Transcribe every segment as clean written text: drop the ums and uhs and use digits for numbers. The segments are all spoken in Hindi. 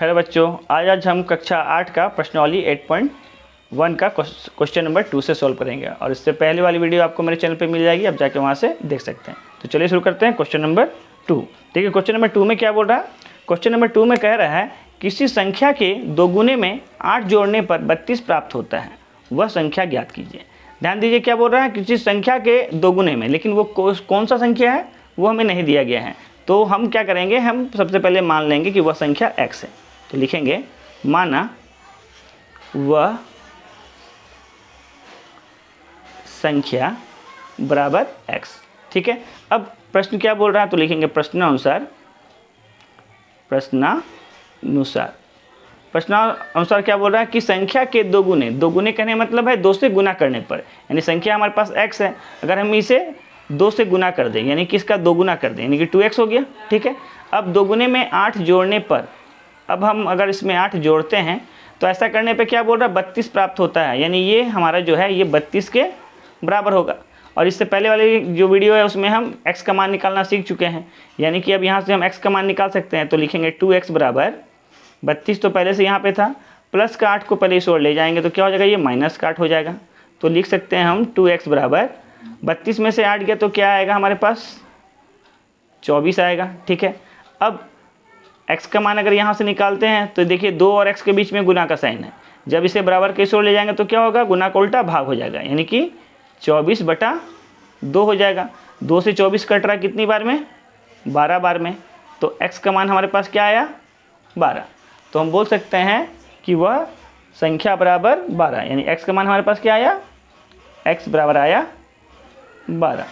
हेलो बच्चों, आज हम कक्षा 8 का प्रश्नावली 8.1 का क्वेश्चन नंबर 2 से सॉल्व करेंगे। और इससे पहले वाली वीडियो आपको मेरे चैनल पे मिल जाएगी, आप जाके वहाँ से देख सकते हैं। तो चलिए शुरू करते हैं क्वेश्चन नंबर 2। देखिए क्वेश्चन नंबर 2 में क्या बोल रहा है। क्वेश्चन नंबर 2 में कह रहा है किसी संख्या के दोगुने में 8 जोड़ने पर 32 प्राप्त होता है, वह संख्या ज्ञात कीजिए। ध्यान दीजिए क्या बोल रहा है, किसी संख्या के दोगुने में, लेकिन वो कौन सा संख्या है वो हमें नहीं दिया गया है। तो हम क्या करेंगे, हम सबसे पहले मान लेंगे कि वह संख्या x है। तो लिखेंगे माना वह संख्या बराबर x। ठीक है, अब प्रश्न क्या बोल रहा है, तो लिखेंगे प्रश्नानुसार क्या बोल रहा है कि संख्या के दोगुने कहने मतलब है 2 से गुना करने पर, यानी संख्या हमारे पास x है, अगर हम इसे 2 से गुना कर दें यानी कि इसका दोगुना कर दें यानी कि 2x हो गया। ठीक है, अब दोगुने में 8 जोड़ने पर, अब हम अगर इसमें 8 जोड़ते हैं तो ऐसा करने पे क्या बोल रहा है 32 प्राप्त होता है, यानी ये हमारा जो है ये 32 के बराबर होगा। और इससे पहले वाली जो वीडियो है उसमें हम x का मान निकालना सीख चुके हैं, यानी कि अब यहाँ से हम x का मान निकाल सकते हैं। तो लिखेंगे 2x बराबर 32 तो पहले से यहाँ पे था, प्लस का 8 को पहले इस ओर ले जाएंगे तो क्या हो जाएगा, ये माइनस का 8 हो जाएगा। तो लिख सकते हैं हम 2x बराबर 32 में से 8 गया तो क्या आएगा हमारे पास 24 आएगा। ठीक है, अब x का मान अगर यहाँ से निकालते हैं तो देखिए 2 और x के बीच में गुना का साइन है, जब इसे बराबर के इस ओर ले जाएंगे तो क्या होगा, गुना का उल्टा भाग हो जाएगा, यानी कि 24/2 हो जाएगा। 2 से 24 कट रहा है कितनी बार में, 12 बार में। तो x का मान हमारे पास क्या आया 12। तो हम बोल सकते हैं कि वह संख्या बराबर 12, यानी x का मान हमारे पास क्या आया, x बराबर आया 12।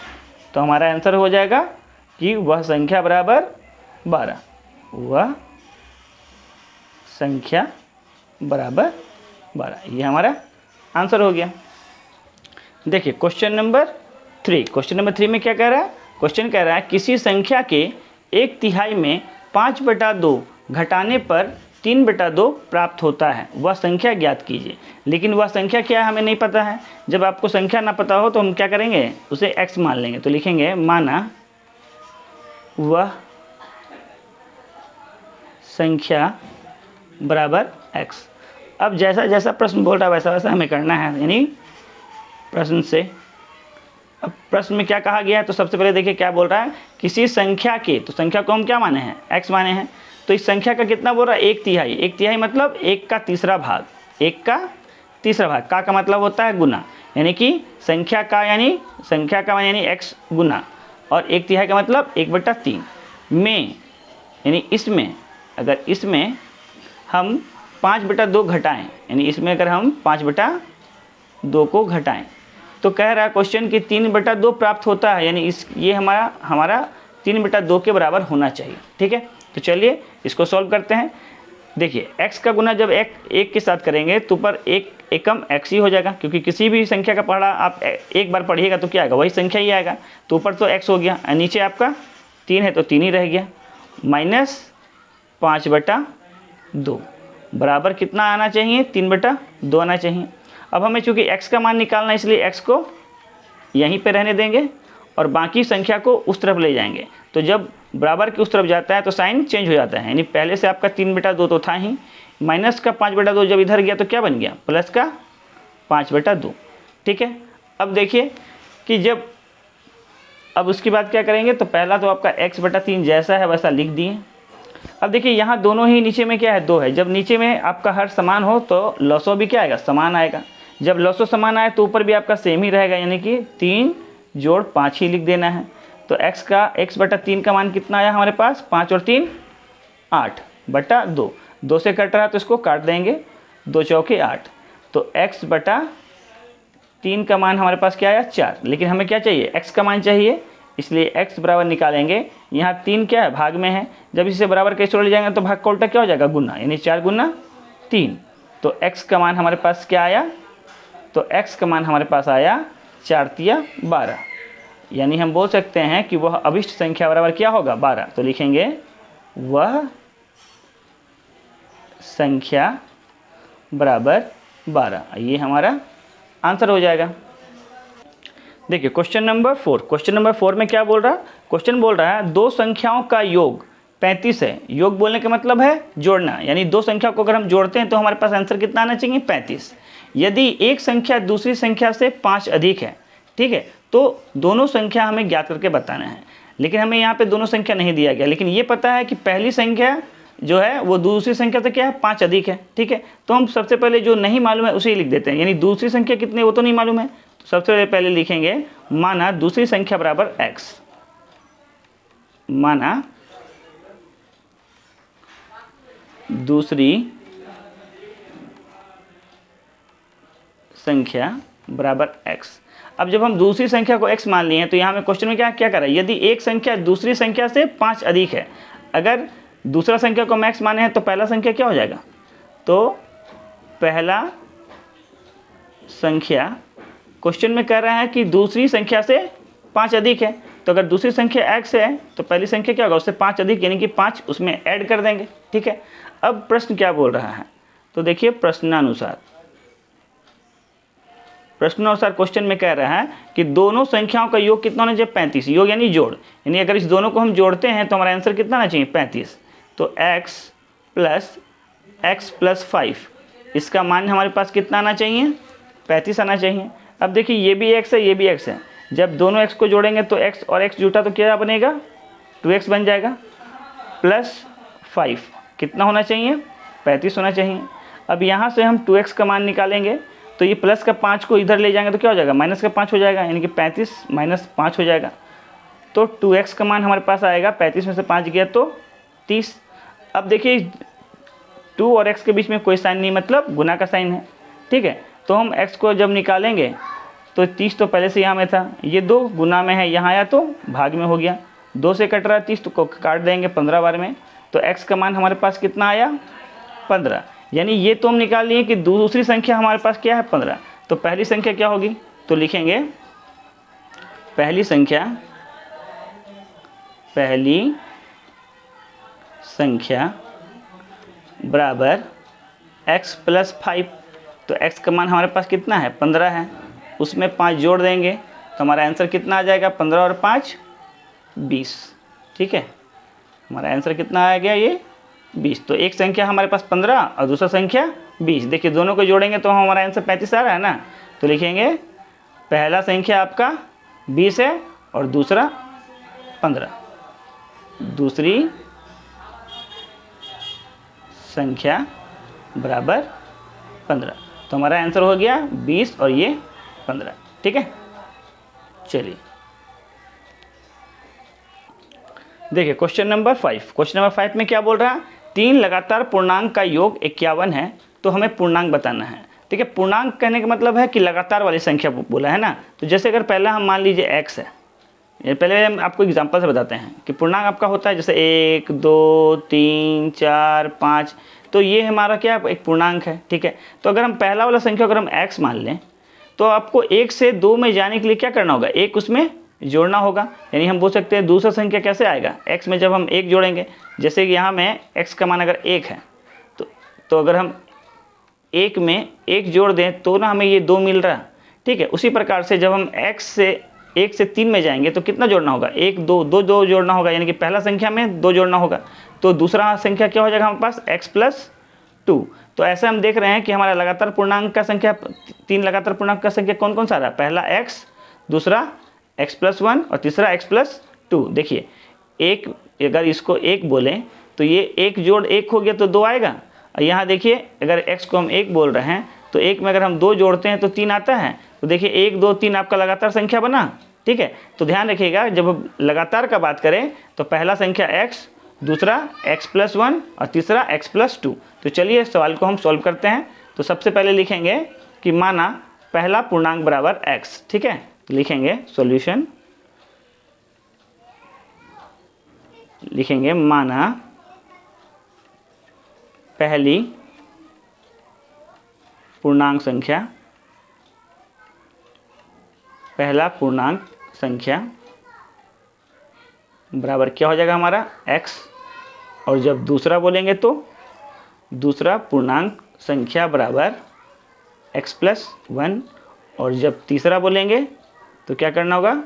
तो हमारा आंसर हो जाएगा कि वह संख्या बराबर 12, वह संख्या बराबर 12, ये हमारा आंसर हो गया। देखिए क्वेश्चन नंबर 3 में क्या कह रहा है, क्वेश्चन कह रहा है किसी संख्या के 1/3 में 5/2 घटाने पर 3/2 प्राप्त होता है, वह संख्या ज्ञात कीजिए। लेकिन वह संख्या क्या है हमें नहीं पता है। जब आपको संख्या ना पता हो तो हम क्या करेंगे, उसे x मान लेंगे। तो लिखेंगे माना वह संख्या बराबर x। अब जैसा जैसा प्रश्न बोल रहा है वैसा वैसा हमें करना है, यानी प्रश्न से। अब प्रश्न में क्या कहा गया है, तो सबसे पहले देखिए क्या बोल रहा है, किसी संख्या के, तो संख्या को हम क्या माने हैं, x माने हैं। तो इस संख्या का कितना बोल रहा है, 1/3 मतलब 1 का तीसरा भाग। 1 का तीसरा भाग का मतलब होता है गुना, यानी कि संख्या का यानी x गुना, और 1/3 का मतलब 1/3 में, यानी इसमें अगर इसमें हम 5/2 घटाएं, यानी इसमें अगर हम 5/2 को घटाएं तो कह रहा है क्वेश्चन कि 3/2 प्राप्त होता है, यानी ये हमारा 3/2 के बराबर होना चाहिए। ठीक है, तो चलिए इसको सॉल्व करते हैं। देखिए x का गुना जब एक के साथ करेंगे तो ऊपर एक एकम x ही हो जाएगा, क्योंकि किसी भी संख्या का पढ़ा आप एक बार पढ़िएगा तो क्या आएगा, वही संख्या ही आएगा। तो ऊपर तो x हो गया, नीचे आपका 3 है तो 3 ही रह गया, माइनस 5/2 बराबर कितना आना चाहिए, 3/2 आना चाहिए। अब हमें चूँकि x का मान निकालना है इसलिए x को यहीं पे रहने देंगे और बाकी संख्या को उस तरफ ले जाएंगे। तो जब बराबर के उस तरफ जाता है तो साइन चेंज हो जाता है, यानी पहले से आपका 3/2 तो था ही, माइनस का 5/2 जब इधर गया तो क्या बन गया, प्लस का 5/2। ठीक है, अब देखिए कि अब उसके बाद क्या करेंगे, तो पहला तो आपका x/3 जैसा है वैसा लिख दिए। अब देखिए यहाँ दोनों ही नीचे में क्या है, 2 है। जब नीचे में आपका हर समान हो तो लसो भी क्या आएगा, समान आएगा। जब लसो समान आए तो ऊपर भी आपका सेम ही रहेगा, यानी कि 3 जोड़ 5 ही लिख देना है। तो x/3 का मान कितना आया हमारे पास, 5 और 3 8/2। 2 से कट रहा है तो इसको काट देंगे, 2 चौके 8। तो x/3 का मान हमारे पास क्या आया 4, लेकिन हमें क्या चाहिए, x का मान चाहिए, इसलिए x बराबर निकालेंगे। यहाँ 3 क्या है, भाग में है, जब इसे बराबर कैसे ले जाएंगे तो भाग का उल्टा क्या हो जाएगा, गुना, यानी 4 गुना 3। तो x का मान हमारे पास क्या आया, तो x का मान हमारे पास आया 4×3 12, यानी हम बोल सकते हैं कि वह अभिष्ट संख्या बराबर क्या होगा, 12। तो लिखेंगे वह संख्या बराबर 12, ये हमारा आंसर हो जाएगा। देखिए क्वेश्चन नंबर 4 में क्या बोल रहा है, क्वेश्चन बोल रहा है 2 संख्याओं का योग 35 है। योग बोलने का मतलब है जोड़ना, यानी दो संख्या को अगर हम जोड़ते हैं तो हमारे पास आंसर कितना आना चाहिए? 35। यदि एक संख्या दूसरी संख्या से 5 अधिक है, ठीक है, तो दोनों संख्या हमें ज्ञात करके बताना है। लेकिन हमें यहाँ पे दोनों संख्या नहीं दिया गया, लेकिन ये पता है कि पहली संख्या जो है वो दूसरी संख्या से क्या है? 5 अधिक है, ठीक है। तो हम सबसे पहले जो नहीं मालूम है उसे लिख देते हैं, यानी दूसरी संख्या कितनी वो तो नहीं मालूम है, तो सबसे पहले लिखेंगे माना दूसरी संख्या बराबर x, माना दूसरी संख्या बराबर x। अब जब हम दूसरी संख्या को x मान लिए हैं तो यहाँ में क्वेश्चन में क्या क्या कर रहा है? यदि एक संख्या दूसरी संख्या से 5 अधिक है, अगर दूसरा संख्या को हम x माने हैं तो पहला संख्या क्या हो जाएगा? तो पहला संख्या क्वेश्चन में कह रहा है कि दूसरी संख्या से 5 अधिक है, तो अगर दूसरी संख्या x है तो पहली संख्या क्या होगा? उससे 5 अधिक, यानी कि 5 उसमें ऐड कर देंगे, ठीक है। अब प्रश्न क्या बोल रहा है? तो देखिए प्रश्नानुसार क्वेश्चन में कह रहा है कि दोनों संख्याओं का योग कितना होना चाहिए? 35। योग यानी जोड़, यानी अगर इस दोनों को हम जोड़ते हैं तो हमारा आंसर कितना आना चाहिए? 35। तो x प्लस 5, इसका मान हमारे पास कितना आना चाहिए? 35 आना चाहिए। अब देखिए ये भी x है, ये भी x है, जब दोनों x को जोड़ेंगे तो x और x जुटा तो क्या बनेगा? 2x बन जाएगा, प्लस 5 कितना होना चाहिए? 35 होना चाहिए। अब यहाँ से हम 2x का मान निकालेंगे तो ये प्लस का 5 को इधर ले जाएंगे तो क्या हो जाएगा? माइनस का 5 हो जाएगा, यानी कि 35 माइनस 5 हो जाएगा। तो 2x का मान हमारे पास आएगा, 35 में से 5 गया तो 30। अब देखिए 2 और x के बीच में कोई साइन नहीं, मतलब गुना का साइन है, ठीक है। तो हम x को जब निकालेंगे तो 30 तो पहले से यहाँ में था, ये 2 गुना में है, यहाँ आया तो भाग में हो गया, 2 से कट रहा है 30 तो काट देंगे 15 बार में, तो x का मान हमारे पास कितना आया? 15। यानी ये तो हम निकाल लिए कि दूसरी संख्या हमारे पास क्या है? 15। तो पहली संख्या क्या होगी? तो लिखेंगे पहली संख्या बराबर x प्लस 5। तो x का मान हमारे पास कितना है? 15 है, उसमें 5 जोड़ देंगे तो हमारा आंसर कितना आ जाएगा? 15 और 5 20, ठीक है। हमारा आंसर कितना आ गया? ये 20। तो एक संख्या हमारे पास 15 और दूसरा संख्या 20। देखिए दोनों को जोड़ेंगे तो हमारा आंसर 35 आ रहा है ना। तो लिखेंगे पहला संख्या आपका 20 है और दूसरा 15। दूसरी संख्या बराबर 15। तो हमारा आंसर हो गया 20 और ये 15, ठीक है। चलिए देखिए क्वेश्चन नंबर 5। क्वेश्चन नंबर 5 में क्या बोल रहा है? 3 लगातार पूर्णांक का योग 51 है, तो हमें पूर्णांक बताना है, ठीक है। पूर्णांक कहने का मतलब है कि लगातार वाली संख्या बोला है ना। तो जैसे अगर पहला हम मान लीजिए x है, ये पहले हम आपको एग्जांपल से बताते हैं कि पूर्णांक आपका होता है जैसे 1 2 3 4 5, तो ये हमारा क्या एक पूर्णांक है, ठीक है। तो अगर हम पहला वाला संख्या अगर हम x मान लें तो आपको 1 से 2 में जाने के लिए क्या करना होगा? 1 उसमें जोड़ना होगा, यानी हम बोल सकते हैं दूसरा संख्या कैसे आएगा? x में जब हम 1 जोड़ेंगे, जैसे कि यहाँ में x का मान अगर 1 है तो अगर हम 1 में 1 जोड़ दें तो ना हमें ये 2 मिल रहा, ठीक है। उसी प्रकार से जब हम x से 1 से 3 में जाएंगे तो कितना जोड़ना होगा? 1 2 2 2 जोड़ना होगा, यानी कि पहला संख्या में 2 जोड़ना होगा, तो दूसरा संख्या क्या हो जाएगा हमारे पास? x plus 2। तो ऐसे हम देख रहे हैं कि हमारा लगातार पूर्णांक का संख्या 3 लगातार पूर्णांक का संख्या कौन कौन सा आ रहा है? पहला x, दूसरा x प्लस 1 और तीसरा x प्लस 2। देखिए एक अगर इसको 1 बोलें तो ये 1 जोड़ 1 हो गया तो 2 आएगा। और यहाँ देखिए अगर x को हम 1 बोल रहे हैं तो 1 में अगर हम 2 जोड़ते हैं तो 3 आता है। तो देखिए 1 2 3 आपका लगातार संख्या बना, ठीक है। तो ध्यान रखिएगा जब लगातार का बात करें तो पहला संख्या x, दूसरा x प्लस 1 और तीसरा x प्लस 2। तो चलिए सवाल को हम सॉल्व करते हैं। तो सबसे पहले लिखेंगे कि माना पहला पूर्णांक बराबर x, ठीक है। लिखेंगे सॉल्यूशन, लिखेंगे माना पहली पूर्णांक संख्या, पहला पूर्णांक संख्या बराबर क्या हो जाएगा हमारा? x, और जब दूसरा बोलेंगे तो दूसरा पूर्णांक संख्या बराबर x प्लस 1, और जब तीसरा बोलेंगे तो क्या करना होगा?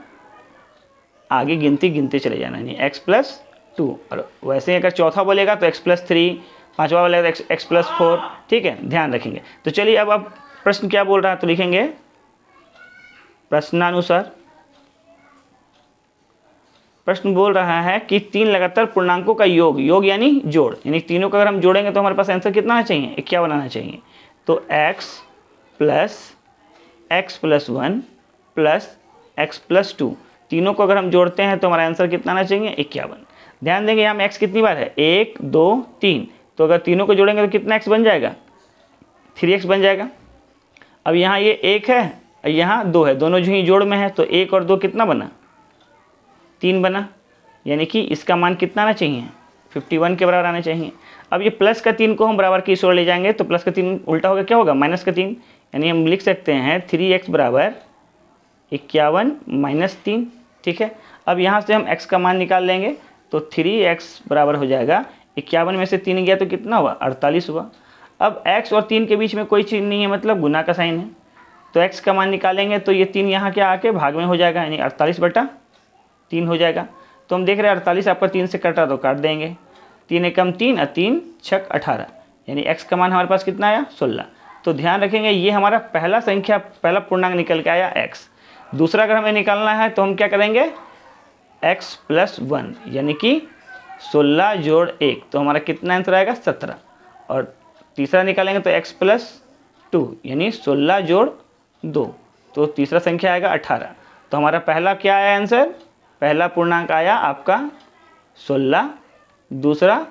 आगे गिनती गिनते चले जाना, यानी x प्लस 2, और वैसे ही अगर चौथा बोलेगा तो x+3, पांचवा बोलेगा तो x+4, ठीक है, ध्यान रखेंगे। तो चलिए अब प्रश्न क्या बोल रहा है तो लिखेंगे प्रश्नानुसार। प्रश्न बोल रहा है कि 3 लगातार पूर्णांकों का योग, योग यानी जोड़, यानी तीनों का अगर हम जोड़ेंगे तो हमारे पास आंसर कितना आना चाहिए, 51 आना चाहिए। तो x+1 प्लस x+2, तीनों को अगर हम जोड़ते हैं तो हमारा आंसर कितना आना चाहिए, 51। ध्यान देंगे यहाँ में x कितनी बार है, 1 2 3, तो अगर तीनों को जोड़ेंगे तो कितना x बन जाएगा, 3x बन जाएगा। अब यहाँ ये 1 है और यहाँ 2 है, दोनों जो ही जोड़ में है, तो 1 और 2 कितना बना, 3 बना, यानी कि इसका मान कितना आना चाहिए, 51 के बराबर आना चाहिए। अब ये प्लस का 3 को हम बराबर की इस ओर ले जाएंगे तो प्लस का 3 उल्टा होगा, क्या होगा, माइनस का 3, यानी हम लिख सकते हैं 3x बराबर 51 - 3, ठीक है। अब यहाँ से हम x का मान निकाल लेंगे तो 3x बराबर हो जाएगा 51 में से 3 गया तो कितना हुआ, 48 हुआ। अब x और 3 के बीच में कोई चीज़ नहीं है, मतलब गुना का साइन है, तो x का मान निकालेंगे तो ये 3 यहाँ के आके भाग में हो जाएगा, यानी 48/3 हो जाएगा। तो हम देख रहे हैं 48 आपका 3 से कटा तो काट देंगे, 3 एकम 3 और 3 छक 18, यानी x का मान हमारे पास कितना आया, 16। तो ध्यान रखेंगे ये हमारा पहला संख्या, पहला पूर्णांक निकल के आया x। दूसरा अगर हमें निकालना है तो हम क्या करेंगे, x+1, यानी कि 16 जोड़ 1, तो हमारा कितना आंसर आएगा, 17। और तीसरा निकालेंगे तो x+2, यानी 16 जोड़ 2, तो तीसरा संख्या आएगा 18। तो हमारा पहला क्या आया आंसर, पहला पूर्णांक आया आपका 16, दूसरा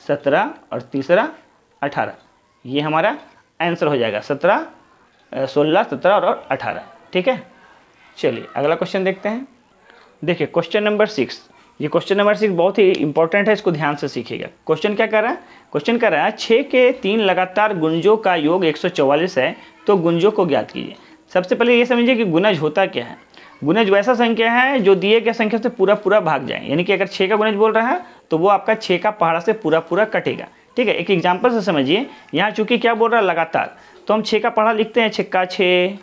17 और तीसरा 18। ये हमारा आंसर हो जाएगा 16, 17 और 18, ठीक है। चलिए अगला क्वेश्चन देखते हैं। देखिए क्वेश्चन नंबर 6, ये क्वेश्चन नंबर 6 बहुत ही इंपॉर्टेंट है, इसको ध्यान से सीखिएगा। क्वेश्चन क्या कर रहा है, क्वेश्चन कर रहा है 6 के 3 लगातार गुंजों का योग 144 है, तो गुंजों को ज्ञात कीजिए। सबसे पहले ये समझिए कि गुणज होता क्या है। गुणज वैसा संख्या है जो दिए गए संख्या से पूरा पूरा भाग जाए, यानी कि अगर 6 का गुणज बोल रहा है तो वो आपका 6 का पहाड़ा से पूरा पूरा कटेगा, ठीक है। एक एग्जाम्पल से समझिए, यहाँ चूंकि क्या बोल रहा है लगातार, तो हम 6 का पहाड़ा लिखते हैं, 6 का 6,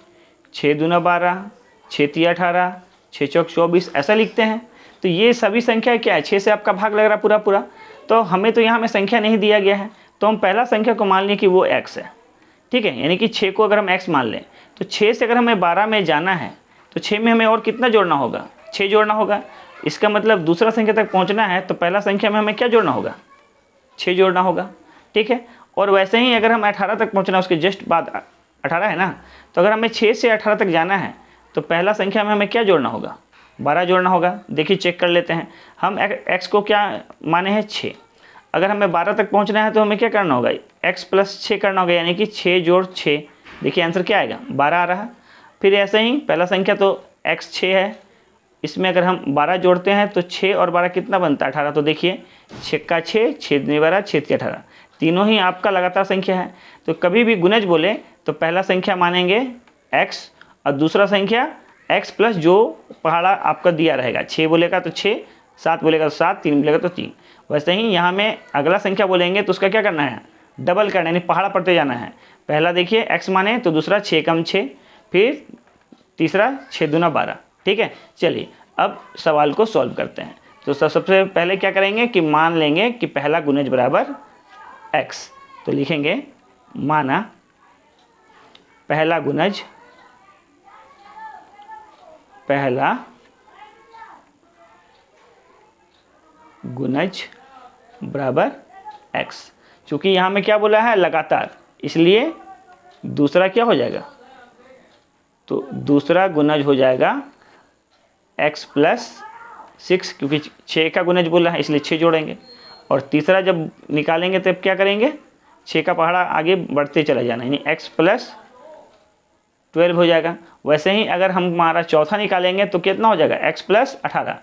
6 दूना 12, 6 तिया 18, 6 चौक 24, ऐसा लिखते हैं। तो ये सभी संख्या क्या है, 6 से आपका भाग लग रहा है पूरा पूरा, तो हमें तो यहाँ में संख्या नहीं दिया गया है, तो हम पहला संख्या को मान लें कि वो x है, ठीक है। यानी कि 6 को अगर हम x मान लें तो 6 से अगर हमें 12 में जाना है तो 6 में हमें और कितना जोड़ना होगा, 6 जोड़ना होगा। इसका मतलब दूसरा संख्या तक पहुँचना है तो पहला संख्या में हमें क्या जोड़ना होगा, 6 जोड़ना होगा, ठीक है। और वैसे ही अगर हम 18 तक पहुँचना, उसके जस्ट बाद 18 है ना, तो अगर हमें 6 से 18 तक जाना है तो पहला संख्या में हमें क्या जोड़ना होगा, 12 जोड़ना होगा। देखिए चेक कर लेते हैं, हम x को क्या माने हैं, 6। अगर हमें 12 तक पहुंचना है तो हमें क्या करना होगा, x+6 करना होगा, यानी कि 6 जोड़ 6, देखिए आंसर क्या आएगा, 12 आ रहा है। फिर ऐसे ही पहला संख्या तो x 6 है, इसमें अगर हम 12 जोड़ते हैं तो 6 और 12 कितना बनता है, 18। तो देखिए 6 का 6, 6 दूनी 12, 6 तिया 18, तीनों ही आपका लगातार संख्या है। तो कभी भी गुणज बोले तो पहला संख्या मानेंगे x और दूसरा संख्या x प्लस जो पहाड़ा आपका दिया रहेगा, 6 बोलेगा तो 6, 7 बोलेगा तो 7, 3 बोलेगा तो 3। वैसे ही यहाँ में अगला संख्या बोलेंगे तो उसका क्या करना है, डबल करना है, यानी पहाड़ा पढ़ते जाना है। पहला देखिए x माने तो दूसरा 6 कम 6, फिर तीसरा 6 दूना 12, ठीक है। चलिए अब सवाल को सॉल्व करते हैं। तो सबसे पहले क्या करेंगे कि मान लेंगे कि पहला गुणज बराबर x, तो लिखेंगे माना पहला गुणज, पहला गुणज बराबर x। चूंकि यहाँ में क्या बोला है लगातार, इसलिए दूसरा क्या हो जाएगा, तो दूसरा गुणज हो जाएगा x+6, क्योंकि 6 का गुणज बोला है इसलिए 6 जोड़ेंगे। और तीसरा जब निकालेंगे तब क्या करेंगे, 6 का पहाड़ा आगे बढ़ते चला जाना, यानी x+12 हो जाएगा। वैसे ही अगर हम हमारा चौथा निकालेंगे तो कितना हो जाएगा, x+18,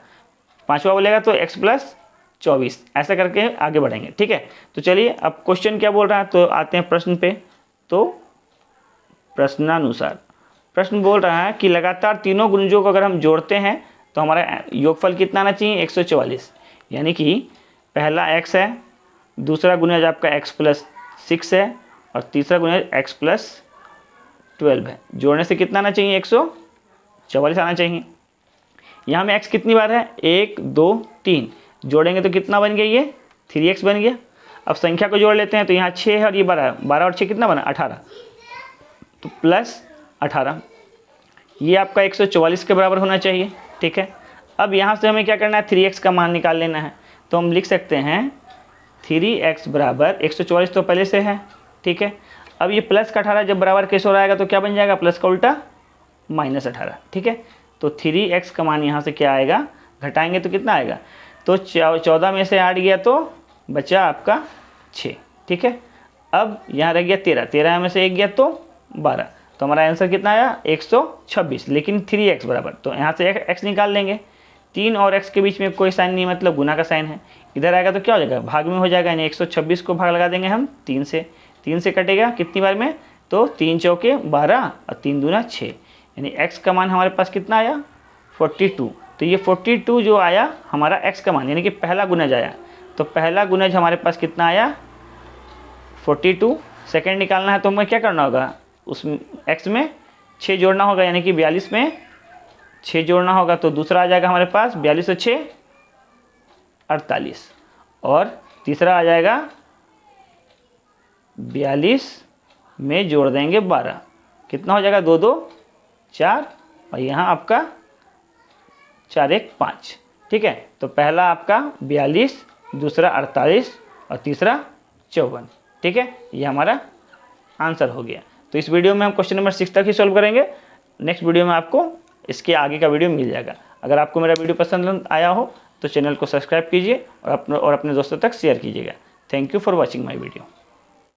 पांचवा बोलेगा तो x+24, ऐसा करके आगे बढ़ेंगे, ठीक है। तो चलिए अब क्वेश्चन क्या बोल रहा है, तो आते हैं प्रश्न पे। तो प्रश्नानुसार प्रश्न बोल रहा है कि लगातार तीनों गुणजों को अगर हम जोड़ते हैं तो हमारा योगफल कितना आना चाहिए, 144, यानी कि पहला x है, दूसरा गुणज आपका x+6 है और तीसरा गुणज x+12 है। जोड़ने से कितना आना चाहिए, 144 आना चाहिए। यहाँ में x कितनी बार है, 1 2 3, जोड़ेंगे तो कितना बन गया, ये 3x बन गया। अब संख्या को जोड़ लेते हैं तो यहाँ 6 है और ये 12 है, 12 और 6 कितना बना 18, तो प्लस 18, ये आपका 144 के बराबर होना चाहिए। ठीक है, अब यहाँ से हमें क्या करना है, 3x का मान निकाल लेना है। तो हम लिख सकते हैं 3x बराबर 144 तो पहले से है। ठीक है, अब ये प्लस का 18 जब बराबर कैसे हो रहा है तो क्या बन जाएगा, प्लस का उल्टा -18। ठीक है, तो 3x का मान यहाँ से क्या आएगा, घटाएंगे तो कितना आएगा, तो 14 में से 8 गया तो बचा आपका 6। ठीक है, अब यहाँ रह गया 13, 13 में से 1 गया तो 12, तो हमारा आंसर कितना आया 126, लेकिन 3x बराबर, तो यहाँ से x निकाल लेंगे। 3 और x के बीच में कोई साइन नहीं, मतलब गुना का साइन है, इधर आएगा तो क्या हो जाएगा, भाग में हो जाएगा, यानी 126 को भाग लगा देंगे हम 3 से, 3 से कटेगा कितनी बार में, तो 3 चौके 12 और 3 दूना 6, यानी x का मान हमारे पास कितना आया 42। तो ये 42 जो आया हमारा x का मान, यानी कि पहला गुणज आया, तो पहला गुणज हमारे पास कितना आया 42। सेकंड निकालना है तो हमें क्या करना होगा, उस x में 6 जोड़ना होगा, यानी कि 42 में 6 जोड़ना होगा, तो दूसरा आ जाएगा हमारे पास 42 और 6 48, और तीसरा आ जाएगा 42 में जोड़ देंगे 12, कितना हो जाएगा 2 2 4, और यहाँ आपका 4 1 5। ठीक है, तो पहला आपका 42, दूसरा 48 और तीसरा 54। ठीक है, ये हमारा आंसर हो गया। तो इस वीडियो में हम क्वेश्चन नंबर 6 तक ही सॉल्व करेंगे, नेक्स्ट वीडियो में आपको इसके आगे का वीडियो मिल जाएगा। अगर आपको मेरा वीडियो पसंद आया हो तो चैनल को सब्सक्राइब कीजिए और अपने दोस्तों तक शेयर कीजिएगा। Thank you for watching my video.